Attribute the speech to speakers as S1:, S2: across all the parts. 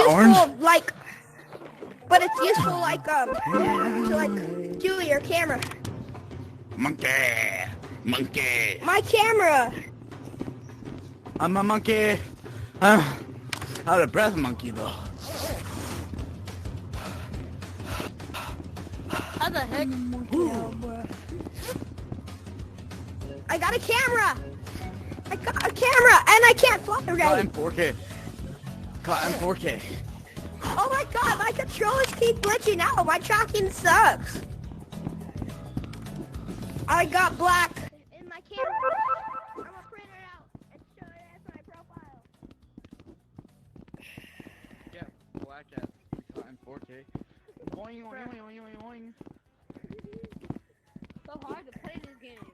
S1: Useful, like, but it's useful, like, to, like, do your camera.
S2: Monkey! Monkey!
S1: My camera!
S2: I'm a monkey. I'm out of breath monkey, though.
S3: How the heck?
S1: I got a camera! I got a camera, and I can't fly
S2: Caught
S1: right.
S2: in 4K. Caught in 4K.
S1: Oh my god, my controllers keep glitching out. My tracking sucks. I got black in my camera. I'm gonna print it out and show it as my profile.
S2: Yeah, black at in 4K. Boing, boing, boing, boing, boing.
S3: So hard to play this game.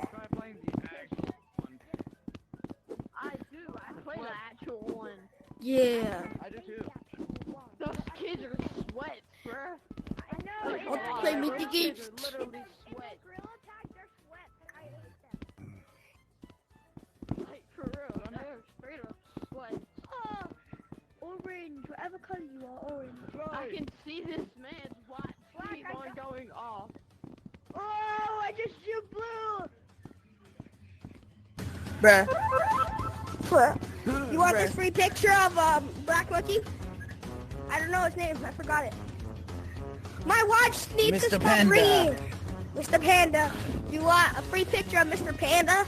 S2: Try playing the actual one.
S3: I do. I play the actual one.
S1: Yeah.
S2: I do too.
S3: Those kids are sweat, bruh.
S1: I know.
S3: Like,
S1: Let's
S3: oh,
S1: play
S3: those
S1: with the
S3: kids
S1: games.
S3: are literally sweat. Like, for real. They're straight up sweat.
S1: Oh, orange. Whatever color you are, orange.
S3: I can see this man's watch keep on going off.
S1: Oh, I just shoot blue. Bruh. You want this free picture of Black Monkey? I don't know his name. I forgot it. My watch needs to
S2: Mr.
S1: stop
S2: Panda.
S1: ringing. Mr. Panda. You want a free picture of Mr. Panda?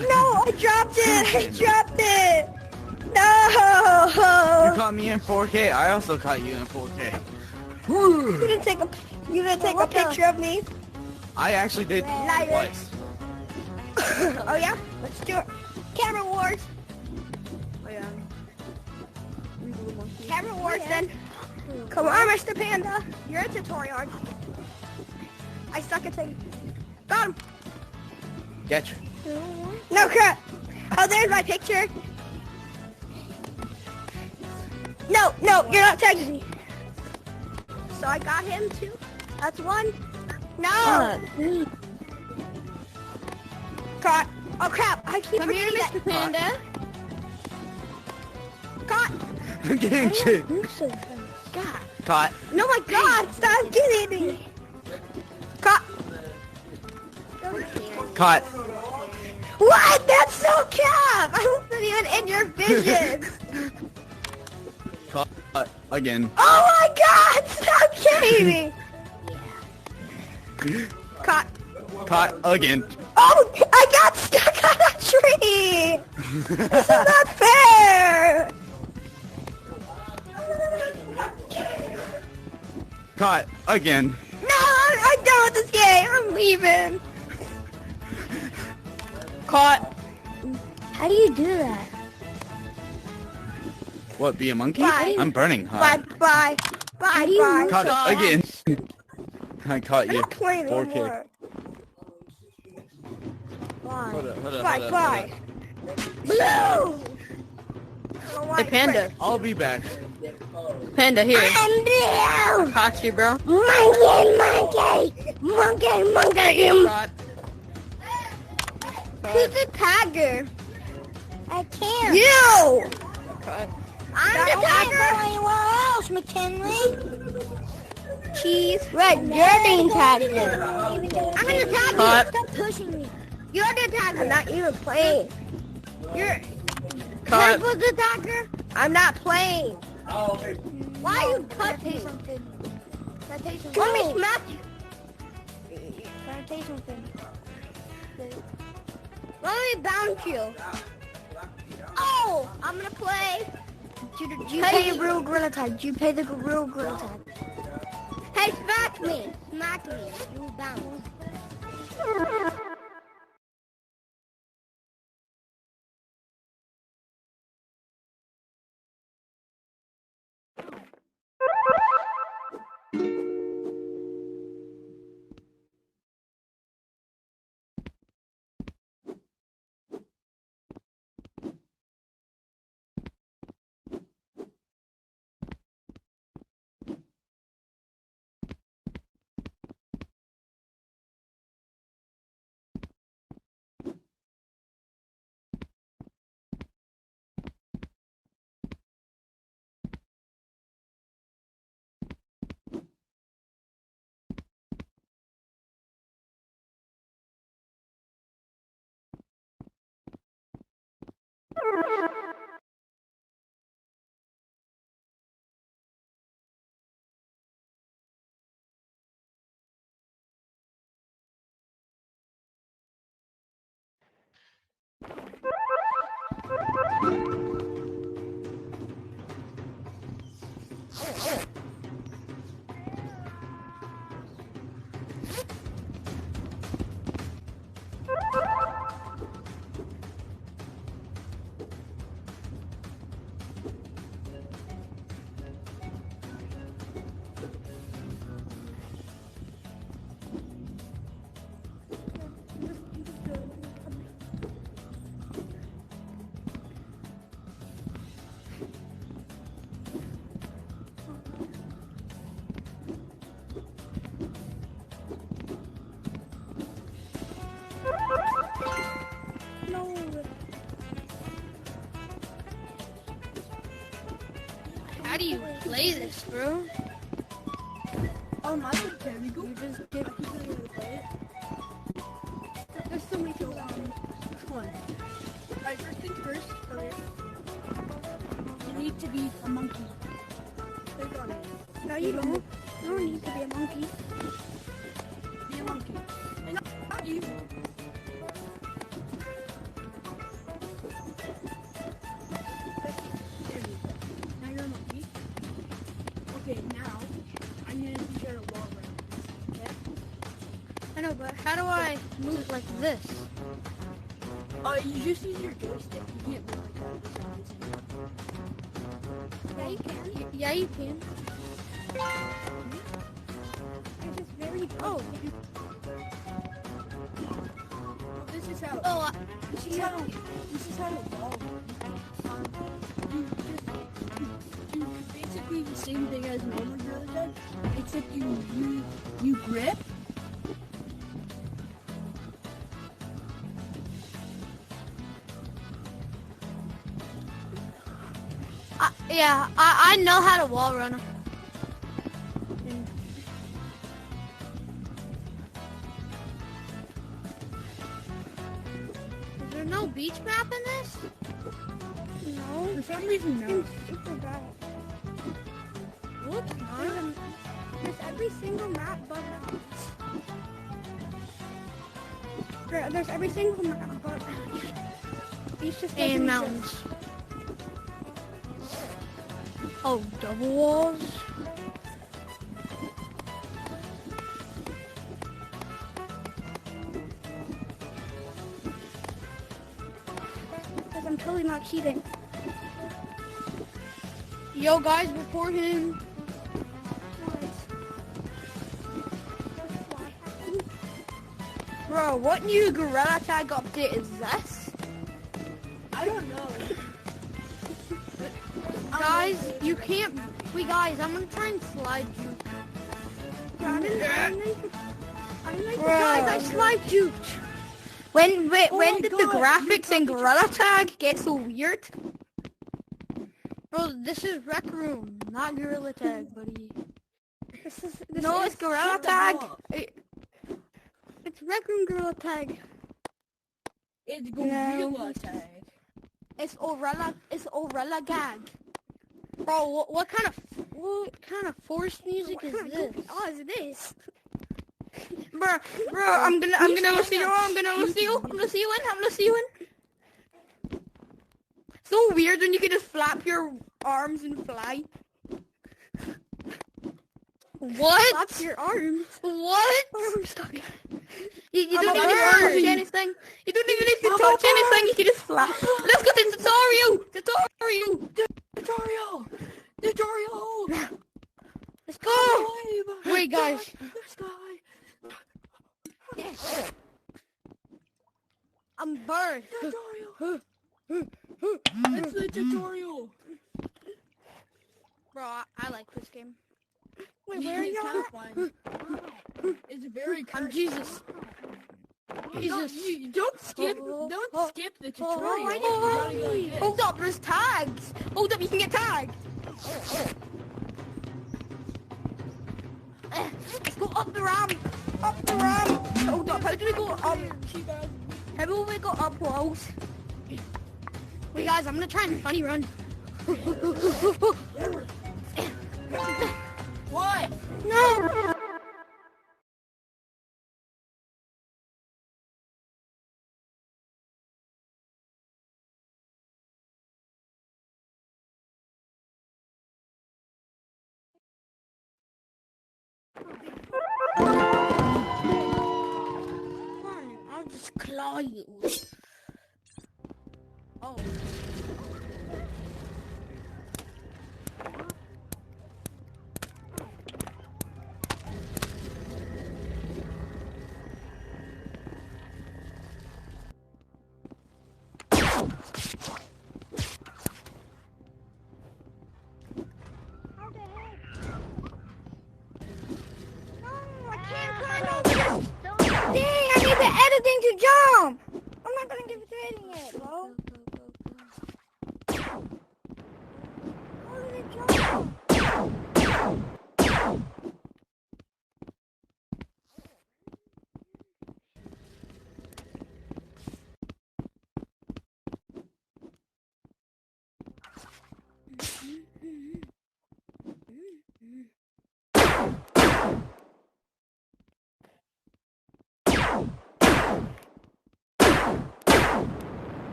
S1: No, I dropped it. I dropped it. No.
S2: You caught me in 4K. I also caught you in 4K.
S1: You didn't take a picture of me.
S2: I actually did
S1: Liar.
S2: twice.
S1: Oh yeah? Let's do it. Camera wars.
S3: Oh, yeah.
S1: Camera wars then. Come on, Mr. Panda. You're a tutorial, aren't you? I suck at things. Got him.
S2: Get you.
S1: No crap. Oh, there's my picture. No, you're not tagging me. So I got him too. That's one. No. Caught. Oh crap. I keep
S3: Come here,
S1: forgetting
S3: Mr. Panda.
S1: Caught.
S2: I'm getting shit.
S1: God.
S2: Caught.
S1: No, my God. Stop getting me. Caught.
S2: Caught.
S1: What? That's so cap. I wasn't even in your vision.
S2: Caught. Again.
S1: Oh my God. Stop kidding me. Caught.
S2: Caught. Again.
S1: Oh, I got stuck on a tree! This is not fair!
S2: Caught. Again.
S1: No, I'm done with this game. I'm leaving.
S2: Caught.
S1: How do you do that?
S2: What, be a monkey?
S1: Bye.
S2: I'm burning hot.
S1: Bye.
S2: Caught it again. I caught
S1: I'm
S2: you.
S1: not playing
S2: 4K.
S1: anymore.
S2: Hold up.
S1: Bye. Blue!
S3: Hey, Panda.
S2: I'll be back.
S3: Panda, here.
S1: I'm blue!
S3: Caught you, bro.
S1: Monkey!
S2: Caught.
S1: Who's the tagger? I can't. You! I'm the tagger! Anywhere else, McKinley. Cheese. Red, you're being tagged. I'm gonna tag you. Stop pushing me. You're the tagger, not even playing. You're
S3: Caught.
S1: Red was the tagger. I'm not playing. Why are you cutting? Let me smack you. Can I say something? Let me bounce you. Oh, I'm gonna play. Did you pay the real gorilla tag? Did you pay the real gorilla tag? Hey, smack me. You bounce. do you play this, bro?
S3: Oh, my God, can we go?
S1: You just get...
S3: There's so many people on. Which one? Alright, first things first. Okay. You need to be a monkey. Click on it.
S1: No, you don't. You don't need to be a monkey.
S3: Be a monkey. And not you. There you go. Now you're a monkey. Okay, now I'm gonna teach you how to walk around. Okay?
S1: I know, but how do I move like this?
S3: You just use your joystick. You can't move like that for some reason.
S1: Yeah, you can. Yeah, you can. It's just very... Oh.
S3: This is how.
S1: Oh,
S3: This is how to walk. You basically the same thing as normal gorilla tag, except you grip.
S1: yeah, I know how to wall run. Is there no beach map in this? No.
S3: For some reason, no.
S1: Super bad. Whoops, there's every single map but mountains. There's every single map but beach just and mountains. Oh, double walls? Because I'm totally not cheating. Yo guys, report him. Bro, what new gorilla tag update is this?
S3: I don't know.
S1: Guys, you can't. Wait, guys, I'm gonna try and slide you. Guys, I slide juked. When did the graphics in gorilla tag get so weird? Bro, this is RecRoom, not gorilla tag, buddy. No, it's gorilla tag. It's RecRoom gorilla tag.
S3: It's gorilla tag.
S1: It's Orella gag. Bro, what kind of forced music is this? Oh, is this? Bro, I'm gonna see you in. So weird when you can just flap your arms and fly. What? Flap your arms? What? I'm stuck. You don't even need to touch anything. You don't even need to touch anything. You can just flap. Let's go to tutorial. Let's go. Wait, guys.
S3: This guy.
S1: Yes. I'm bird.
S3: Tutorial. It's the tutorial.
S1: Bro, I like this game.
S3: Wait, where are you? It's very.
S1: I'm Jesus. Jesus.
S3: Don't skip the tutorial.
S1: Hold up, there's tags. Hold up, you can get tagged. Let's go up the ramp. Hold up, how do we go up? How do we go up walls? Wait, guys, I'm gonna try and funny run.
S3: What?
S1: No. I'll just claw you. Oh. Dang, I need the editing to jump. I'm not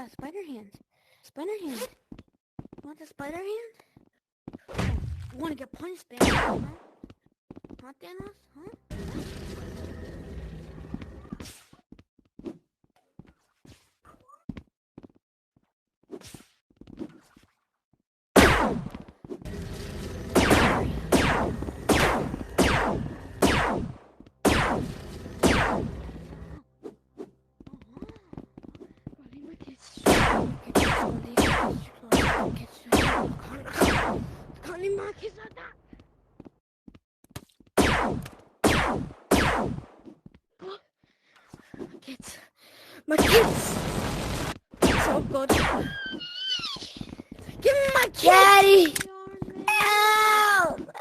S1: that? Spider hand. Spider hand. Want the spider hand? You want to get punched, Thanos? Huh? Huh, Thanos? Huh? Kids. My kids! So good. Give me my kids! Daddy! Help!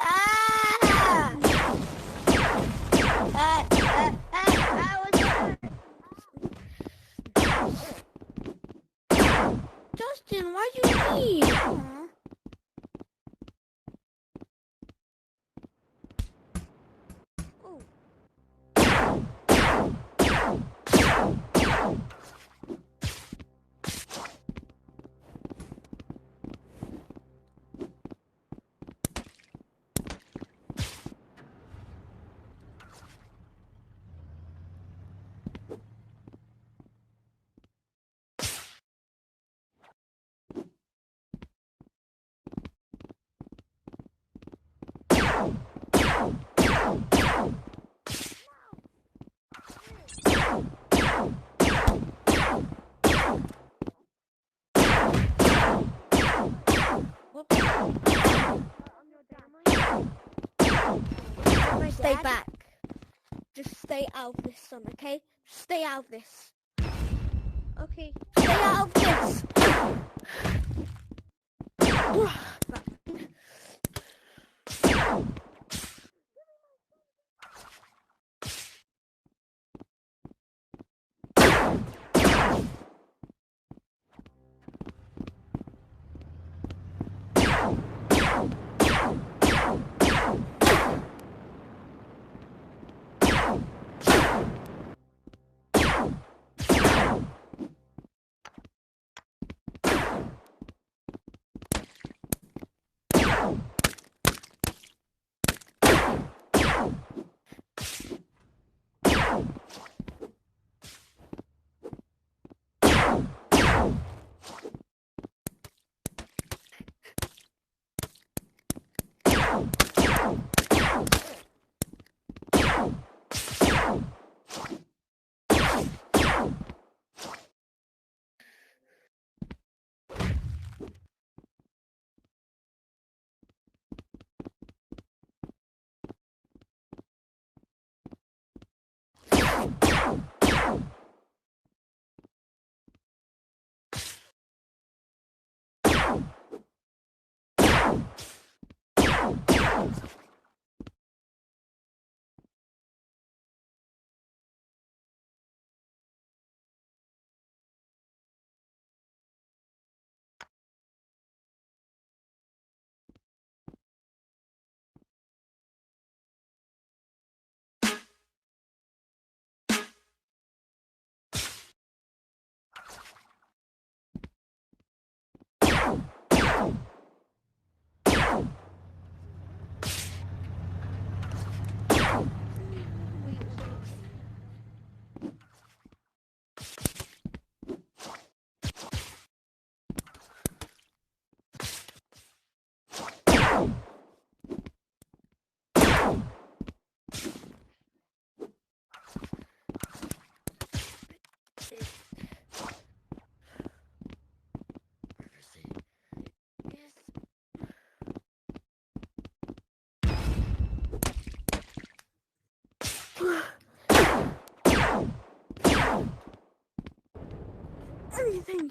S1: Justin, why'd you leave? Stay back. Just stay out of this, son, okay? Stay out of this. Okay, stay out of this. Everything.